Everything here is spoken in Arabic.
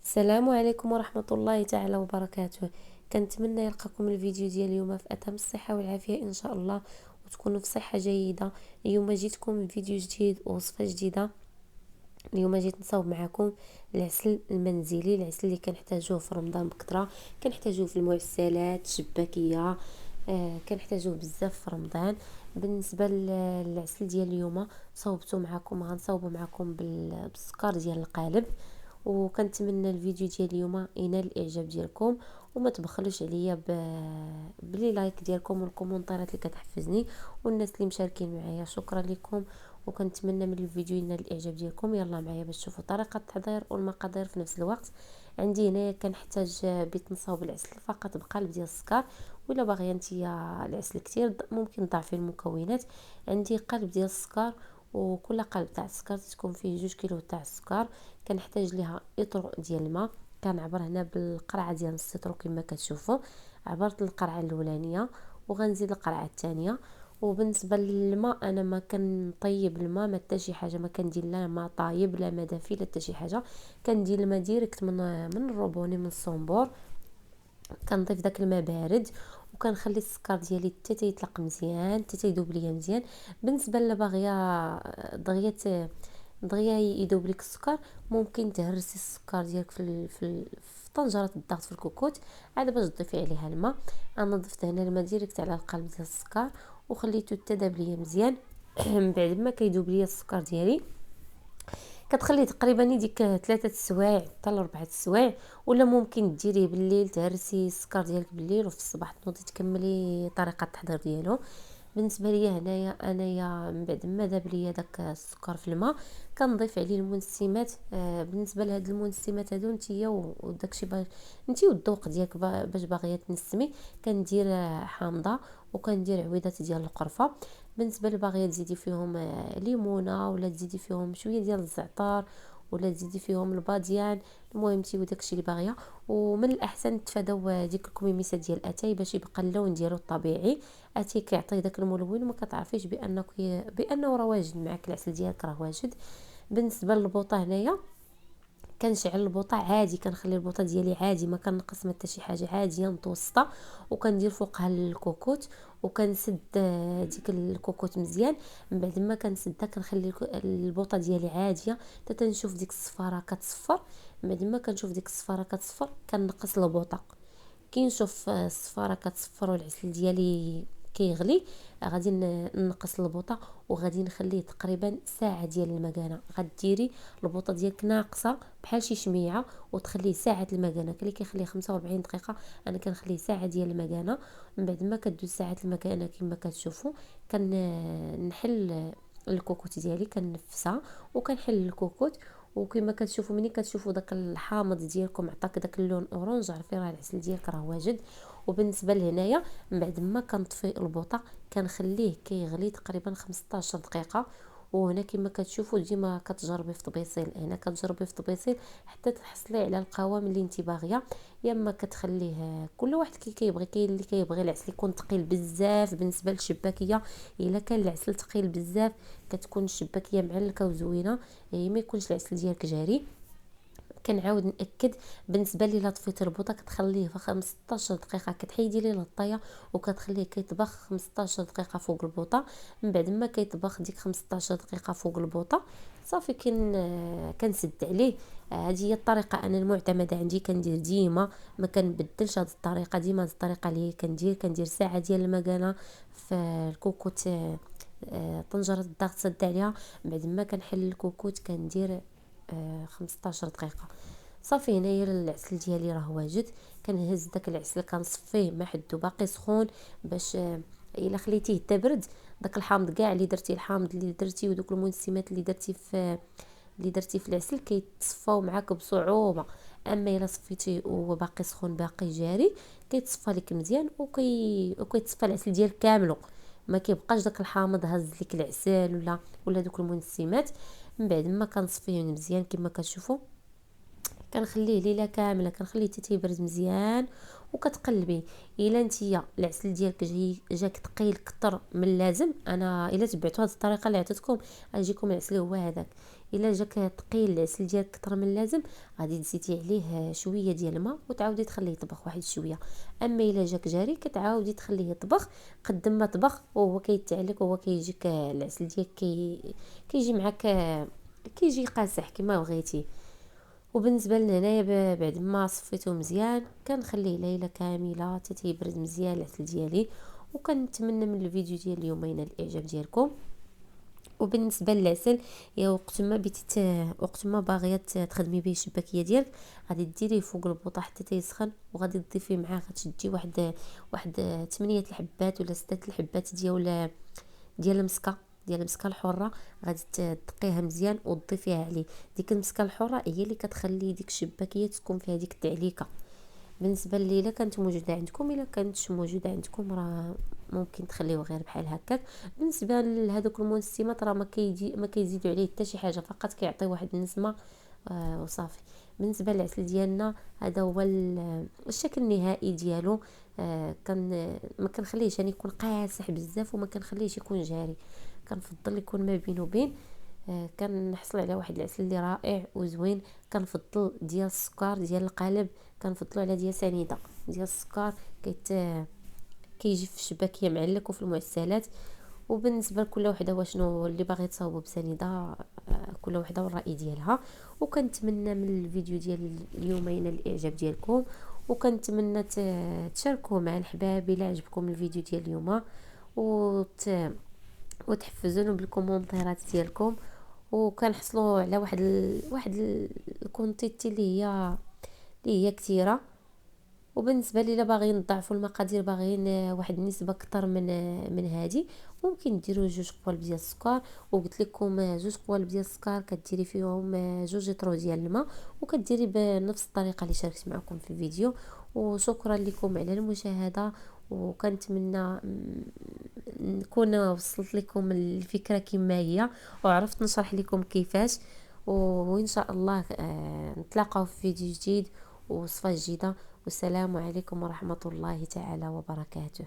السلام عليكم ورحمة الله تعالى وبركاته. كنتمنى يلقاكم الفيديو ديال اليوم في اتم الصحة والعافية ان شاء الله، وتكونوا في صحة جيدة. اليوم جيتكم بفيديو جديد ووصفة جديدة. اليوم جيت نصاوب معكم العسل المنزلي، العسل اللي كنحتاجوه في رمضان بكثرة، كنحتاجوه في المعسلات الشباكية. كنحتاجوه بزاف في رمضان. بالنسبه للعسل ديال اليوم صوبته معكم، غنصاوبه معكم بالسكر ديال القالب. وكنتمنى الفيديو ديال اليوم ينال الاعجاب ديالكم، وما تبخلوش عليا بلي لايك ديالكم والكومونتيرات اللي كتحفزني، والناس اللي مشاركين معايا شكرا لكم. وكنتمنى من الفيديو ينال الاعجاب ديالكم. يلا معايا باش تشوفوا طريقه التحضير والمقادير في نفس الوقت. عندي هنايا كنحتاج بيت نصاوب العسل فقط بقالب ديال السكر، ولا باغيه نتيا العسل كتير ممكن تضاعفي المكونات. عندي قالب ديال السكر، وكل قالب تاع السكر تكون فيه 2 كيلو تاع السكر. كنحتاج ليها اطر ديال الماء. كنعبر هنا بالقرعه ديال نص لتر كما كتشوفوا. عبرت القرعه الاولانيه وغنزيد القرعه الثانيه. وبالنسبه للماء انا ما كنطيب الماء، ما حتى شي حاجه، ما كندير لا ماء طايب لا ماء دافي لا حتى شي حاجه. كندير الماء ديريكت من الروبوني من الصنبور. كنضيف داك الماء بارد، وكنخلي السكر ديالي حتى تيطلق مزيان، حتى تيذوب ليا مزيان. بالنسبه اللي باغيه دغيا يذوب لك السكر، ممكن تهرسي السكر ديالك في طنجره الضغط في الكوكوت عاد باش تضيفي عليها الماء. انا ضفت هنا الماء ديريكت على القلب ديال السكر، وخليته حتى داب ليا مزيان. من بعد ما كيذوب ليا السكر ديالي كتخليه تقريبا يديك 3 سوايع حتى ل4 سوايع. ولا ممكن ديريه بالليل، تهرسي السكر ديالك بالليل وفي الصباح تنوضي تكملي طريقه التحضير ديالو. بالنسبه ليا هنايا انايا من بعد ما داب ليا داك السكر في الماء كنضيف عليه المنسمات. بالنسبه لهاد المنسمات هادو نتيا وداكشي انتي والذوق ديالك باش باغيه تنسمي. كندير حامضه، وكندير عويضات ديال القرفه. بالنسبه اللي باغيه تزيدي فيهم ليمونه، ولا تزيدي فيهم شويه ديال الزعتر، ولا تزيدي فيهم الباديان. المهم انتي وداكشي اللي باغيه. ومن الاحسن تفاداو ديك الكميميسه ديال اتاي باش يبقى اللون ديالو الطبيعي. اتاي كيعطي داك الملون وما كتعرفيش بانه راه واجد معاك، العسل ديالك راه واجد. بالنسبه للبوطه هنايا كنشعل البوطه عادي، كنخلي البوطه ديالي عادي، ما كنقص ما حتى شي حاجه، عاديه متوسطه. وكندير فوقها الكوكوت، وكنسد ديك الكوكوت مزيان. من بعد ما كنسدها كنخلي البوطه ديالي عاديه حتى تنشوف ديك الصفاره كتصفر. من بعد ما كنشوف ديك الصفاره كتصفر كنقص البوطه. كي نشوف الصفاره كتصفر والعسل ديالي كيغلي، غادي نقص البوطه، وغادي نخليه تقريبا ساعه ديال المكانه. غديري البوطه ديالك ناقصه بحال شي شميعه، وتخليه ساعه المكانه. اللي كيخليه 45 دقيقه انا كنخليه ساعه ديال المكانه. من بعد ما كدوز ساعه المكانه كما كتشوفوا كنحل الكوكوت ديالي كنفسها، وكنحل الكوكوت. وكما كتشوفوا ملي كتشوفوا داك الحامض ديالكم عطاك داك اللون اورانج، عرفي راه العسل ديالك راه واجد. وبالنسبه لهنايا من بعد ما كنطفي البوطه كنخليه كيغلي تقريبا 15 دقيقه. وهنا كما كتشوفوا ديما كتجربي في طبيصيل، هنا كتجربي في طبيصيل حتى تحصلي على القوام اللي انت باغيه. يا اما كتخليه كل واحد كي كيبغي، كاين اللي كيبغي العسل يكون ثقيل بزاف. بالنسبه للشباكيه الا كان العسل ثقيل بزاف كتكون الشباكيه معلكه وزوينه، يعني ما يكونش العسل ديالك جاري. كنعاود ناكد، بالنسبه لي لا طفيتي البوطه كتخليه في 15 دقيقه، كتحيدي ليه الطايه وكتخليه كيطبخ 15 دقيقه فوق البوطه. من بعد ما كيطبخ ديك 15 دقيقه فوق البوطه صافي كنسد عليه. هذه هي الطريقه انا المعتمده عندي، كندير ديما، ما كنبدلش هذه الطريقه. ديما هذه الطريقه اللي كندير ساعه ديال المكانه في الكوكوت. طنجره الضغط سد عليها. بعد ما كنحل الكوكوت كندير 15 دقيقه. صافي هنايا العسل ديالي راه واجد. كنهز داك العسل كنصفيه ما حدو باقي سخون، باش الا خليتيه حتى برد داك الحامض كاع اللي درتي، الحامض اللي درتي ودوك المنسمات اللي درتي في العسل كيتصفاو معاك بصعوبه. اما الا صفيتيه وباقي سخون باقي جاري كيتصفى لك مزيان، وكيتصفى العسل ديالك كامل، ما كيبقاش داك الحامض هز لك العسل ولا دوك المنسمات. من بعد ما كنصفيه مزيان كما كتشوفوا كنخليه ليله كامله، كنخليه حتى تيبرد مزيان وكتقلبي. الا نتيا العسل ديالك جاك ثقيل كتر من اللازم، انا الا تبعتوا هذه الطريقه اللي عطيتكم غيجيكم العسل هو هذاك. الا جاك ثقيل العسل ديالك كتر من اللازم، غادي تزيدي عليه شويه ديال الماء وتعاودي تخليه يطبخ واحد شويه. اما الا جاك جاري كتعاودي تخليه يطبخ قد ما طبخ وهو كيتعلك وهو كيجيك العسل ديالك كيجي معاك، كيجي قاصح كما بغيتي. وبالنسبه لهنايا بعد ما صفيته مزيان كنخليه ليله كامله حتى تيبرد مزيان العسل ديالي. وكنتمنى من الفيديو ديال اليوم ينال الاعجاب ديالكم. وبالنسبه للعسل، يا وقت ما باغيه تخدمي به الشباكيه ديالك، غادي ديريه فوق البوطه حتى تيسخن، وغادي تضيفيه معاه، غتشدي واحد 8 الحبات ولا 6 الحبات ديال المسكه الحره. غادي تدقيها مزيان وتضيفيها عليه. ديك المسكه الحره هي اللي كتخلي ديك الشباكيه تكون فيها ديك التعليكه. بالنسبه لي الا كانت موجوده عندكم، الا كانتش موجوده عندكم راه ممكن تخليوه غير بحال هكاك. بالنسبه لهذوك المنسمات راه ما كيزيدوا عليه حتى شي حاجه، فقط كيعطي واحد النسمه وصافي. بالنسبه للعسل ديالنا هذا هو الشكل النهائي ديالو. كان ما كنخليهش يعني يكون قاصح بزاف وما كنخليهش يكون جاري، كنفضل يكون ما بين وبين. كنحصل على واحد العسل اللي رائع وزوين. كنفضل ديال السكر ديال القالب، كنفضلوا على ديال سنيده. ديال السكر كيجي في الشباكيه معلك وفي المعسلات. وبالنسبه لكل وحده واشنو اللي باغي تصاوبوا بسنيده، كل وحده والراي ديالها. وكنتمنى من الفيديو ديال اليوم ينال الاعجاب ديالكم، وكنتمنى تشاركوه مع الحباب الا عجبكم الفيديو ديال اليوم، وتحفزونا بالكومونتيرات ديالكم. وكنحصلوا على واحد الكونتيتي اللي هي كثيره. وبالنسبه لي باغيين نضاعفوا المقادير، باغيين واحد النسبه اكثر من هذه، ممكن ديروا 2 قوالب ديال السكر. وقلت لكم 2 قوالب ديال السكر كديري فيهم 2 ديال الماء، وكديري بنفس الطريقه اللي شاركت معكم في الفيديو. وشكرا لكم على المشاهده، وكنتمنى نكون وصلت لكم الفكره كما هي وعرفت نشرح لكم كيفاش. وان شاء الله نتلاقاو في فيديو جديد ووصفه جديده. والسلام عليكم ورحمه الله تعالى وبركاته.